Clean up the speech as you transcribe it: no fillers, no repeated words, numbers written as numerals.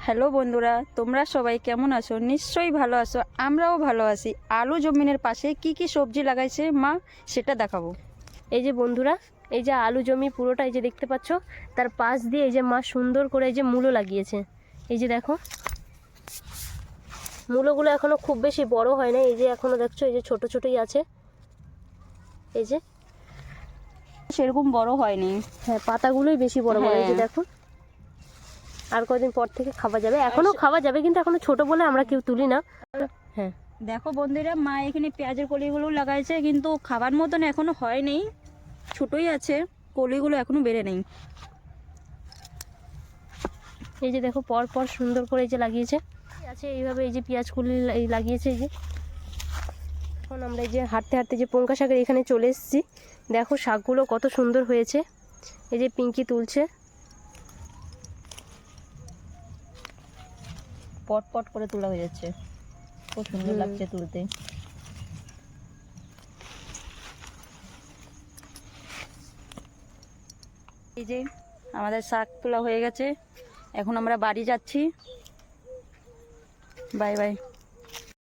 Hello বন্ধুরা, তোমরা সবাই কেমন আছো? নিশ্চয়ই ভালো আছো, আমরাও ভালো আছি। আলু জমিনের পাশে কি কি সবজি লাগাইছে মা, সেটা দেখাবো। এই যে বন্ধুরা, এই যে আলু জমি পুরোটা এই যে দেখতে পাচ্ছ, তার পাশ দিয়ে এই যে মা সুন্দর করে এই যে মূলো লাগিয়েছে। এই যে দেখো, মূলোগুলো এখনো খুব বেশি বড় হয় না, এই যে এখনো দেখছো এই যে ছোট ছোটই আছে। এই যে সেরকম বড় হয়নি। হ্যাঁ, পাতাগুলোই বেশি বড় বড়। এই যে দেখো, আর কয়েকদিন পর থেকে খাওয়া যাবে, এখনো খাওয়া যাবে কিন্তু এখনো ছোট বলে আমরা কেউ তুলি না। হ্যাঁ দেখো বন্ধুরা, মা এখানে পেঁয়াজের কলিগুলো লাগাইছে, কিন্তু খাবার মতন এখনো হয়নি, ছোটই আছে, কলিগুলো এখনো বেড়ে নেই। এই যে দেখো, পর পর সুন্দর করে এই যে লাগিয়েছে আছে এইভাবে, এই যে পেঁয়াজ কলি লাগিয়েছে। এই যে এখন আমরা এই যে হাঁটতে হাঁটতে যে পঙ্কা শাকের এখানে চলে এসেছি। দেখো শাকগুলো কত সুন্দর হয়েছে, এই যে পিঙ্কি তুলছে। পট পট করে তোলা হয়ে যাচ্ছে, খুব সুন্দর লাগছে তুলতে। এই যে আমাদের শাক তোলা হয়ে গেছে, এখন আমরা বাড়ি যাচ্ছি। Bye bye.